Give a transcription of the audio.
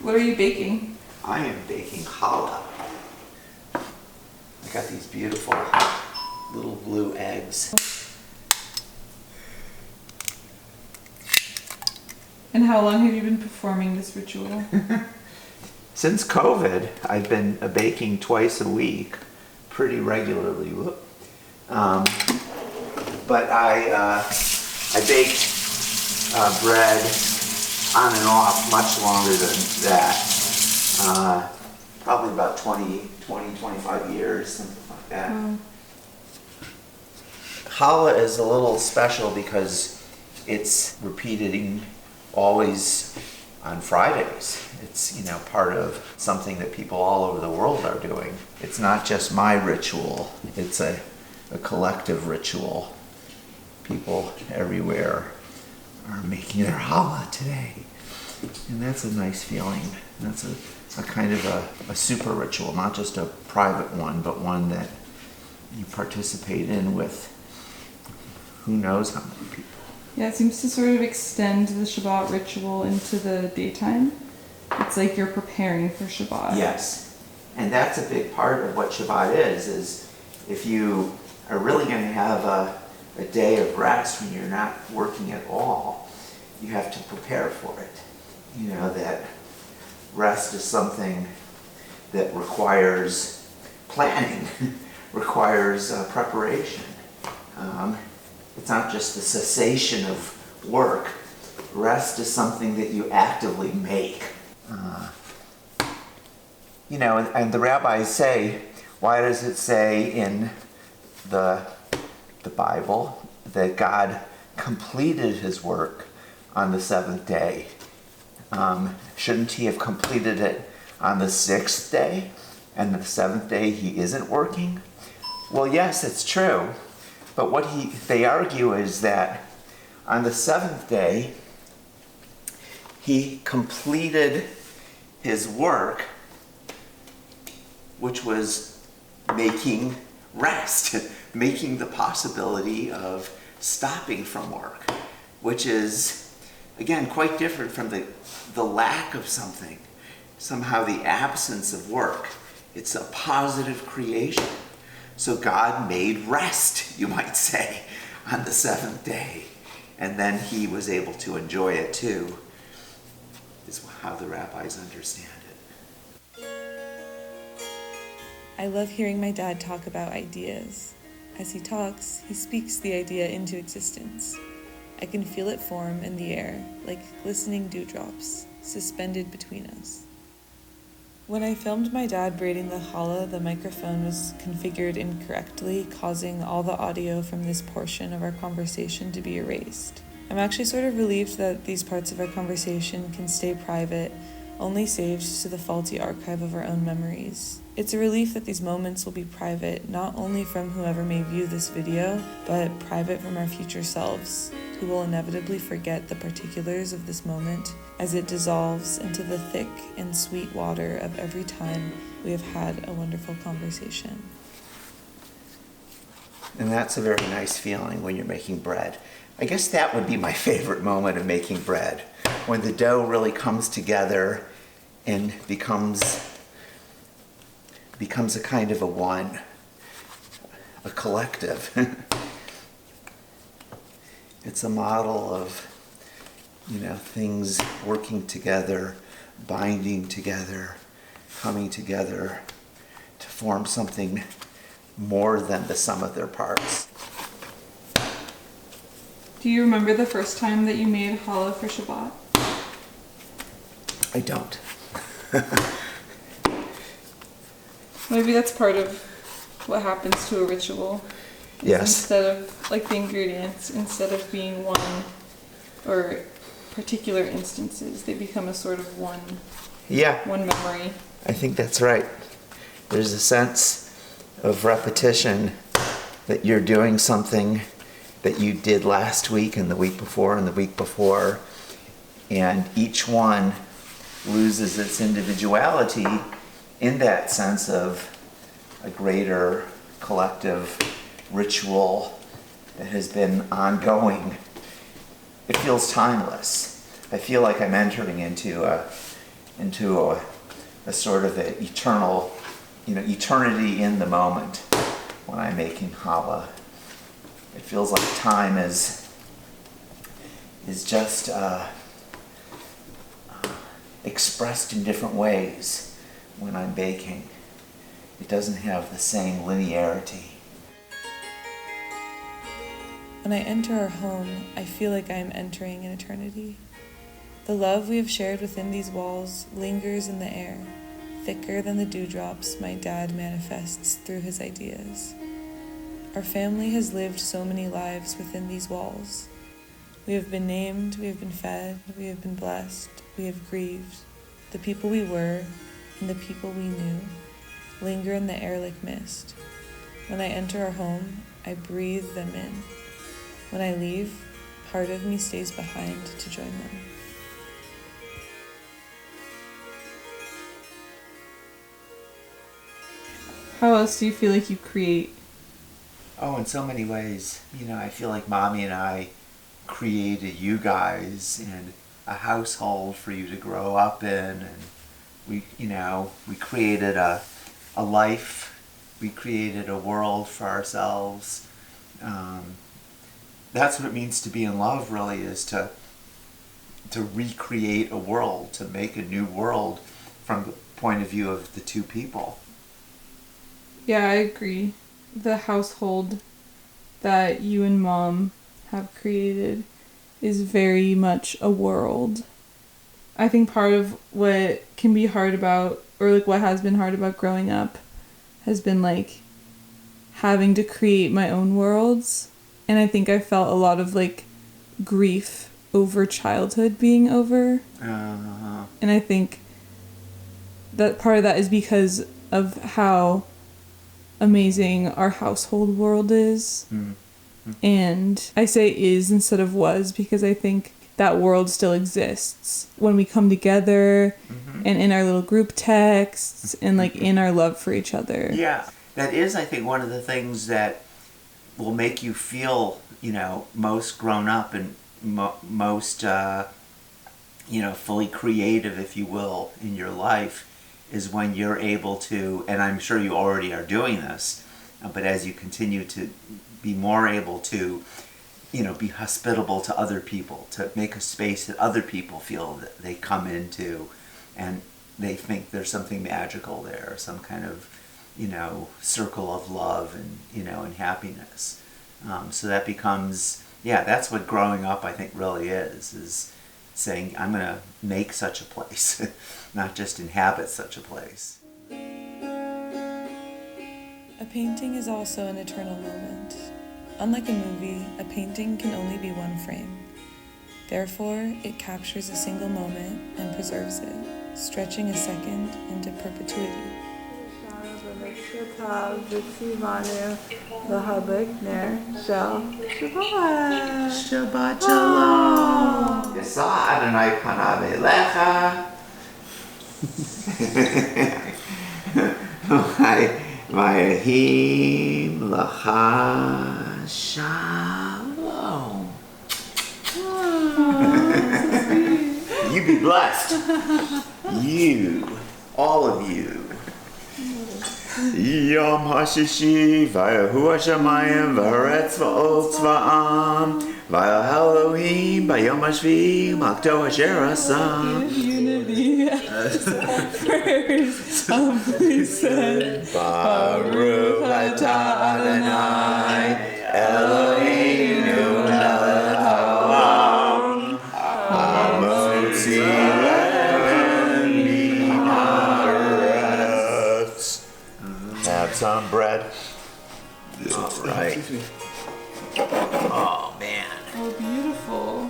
What are you baking? I am baking challah. I got these beautiful little blue eggs. And how long have you been performing this ritual? Since COVID, I've been baking twice a week, pretty regularly. But I baked bread on and off much longer than that. Probably about 25 years, something like that. Wow. Challah is a little special because it's repeating always on Fridays. It's, part of something that people all over the world are doing. It's not just my ritual, it's a collective ritual. People everywhere are making their challah today. And that's a nice feeling. That's a kind of a super ritual, not just a private one, but one that you participate in with who knows how many people. Yeah, it seems to sort of extend the Shabbat ritual into the daytime. It's like you're preparing for Shabbat. Yes, and that's a big part of what Shabbat is if you are really going to have a day of rest when you're not working at all, you have to prepare for it. That rest is something that requires planning, requires preparation. It's not just the cessation of work. Rest is something that you actively make. And the rabbis say, why does it say in the Bible that God completed his work on the seventh day? Shouldn't he have completed it on the sixth day? And the seventh day he isn't working? Well, yes, it's true. But what they argue is that on the seventh day, he completed his work, which was making rest, making the possibility of stopping from work, which is, again, quite different from the lack of something, somehow the absence of work. It's a positive creation. So God made rest, you might say, on the seventh day. And then he was able to enjoy it too, is how the rabbis understand it. I love hearing my dad talk about ideas. As he talks, he speaks the idea into existence. I can feel it form in the air, like glistening dewdrops, suspended between us. When I filmed my dad braiding the challah, the microphone was configured incorrectly, causing all the audio from this portion of our conversation to be erased. I'm actually sort of relieved that these parts of our conversation can stay private, only saved to the faulty archive of our own memories. It's a relief that these moments will be private, not only from whoever may view this video, but private from our future selves, who will inevitably forget the particulars of this moment as it dissolves into the thick and sweet water of every time we have had a wonderful conversation. And that's a very nice feeling when you're making bread. I guess that would be my favorite moment of making bread, when the dough really comes together and becomes a kind of a one, a collective. It's a model of, things working together, binding together, coming together to form something more than the sum of their parts. Do you remember the first time that you made challah for Shabbat? I don't. Maybe that's part of what happens to a ritual. Yes. Instead of, the ingredients, instead of being one or particular instances, they become a sort of one memory. I think that's right. There's a sense of repetition that you're doing something that you did last week and the week before and the week before, and each one loses its individuality in that sense of a greater collective ritual that has been ongoing. It feels timeless. I feel like I'm entering into into a sort of an eternal, eternity in the moment when I'm making challah. It feels like time is just expressed in different ways when I'm baking. It doesn't have the same linearity. When I enter our home, I feel like I am entering an eternity. The love we have shared within these walls lingers in the air, thicker than the dewdrops my dad manifests through his ideas. Our family has lived so many lives within these walls. We have been named, we have been fed, we have been blessed, we have grieved. The people we were and the people we knew linger in the air like mist. When I enter our home, I breathe them in. When I leave, part of me stays behind to join them. How else do you feel like you create? Oh, in so many ways. I feel like Mommy and I created you guys and a household for you to grow up in, and we created a life. We created a world for ourselves. That's what it means to be in love, really, is to recreate a world, to make a new world from the point of view of the two people. Yeah, I agree. The household that you and Mom have created is very much a world. I think part of what can be hard about, or like what has been hard about growing up, has been like having to create my own worlds. And I think I felt a lot of like grief over childhood being over. Uh-huh. And I think that part of that is because of how amazing our household world is. Mm-hmm. And I say is instead of was because I think that world still exists when we come together and in our little group texts and like in our love for each other. Yeah, that is, I think, one of the things that will make you feel, most grown up and most, fully creative, if you will, in your life, is when you're able to, and I'm sure you already are doing this, but as you continue to be more able to, be hospitable to other people, to make a space that other people feel that they come into and they think there's something magical there, some kind of, circle of love and, and happiness. So that becomes, that's what growing up, I think, really is saying, I'm going to make such a place, not just inhabit such a place. A painting is also an eternal moment. Unlike a movie, a painting can only be one frame. Therefore, it captures a single moment and preserves it, stretching a second into perpetuity. Shabbat shalom. Yasa Adonai panav elecha. Vayahim lacha shalom. You be blessed. You, all of you. Yom HaShishi, Vayahu HaShamayim, V'Haaretz V'Ol Tzva'am, Vayah Elohim, Bayom HaShvi, Makto Asher Asam. Unity. First, humbly said, Baruch Atah Adonai, Eloheinu melech haolam, Hamotzi lechem min haaretz. Have some bread. All right. Oh, man. Oh, beautiful.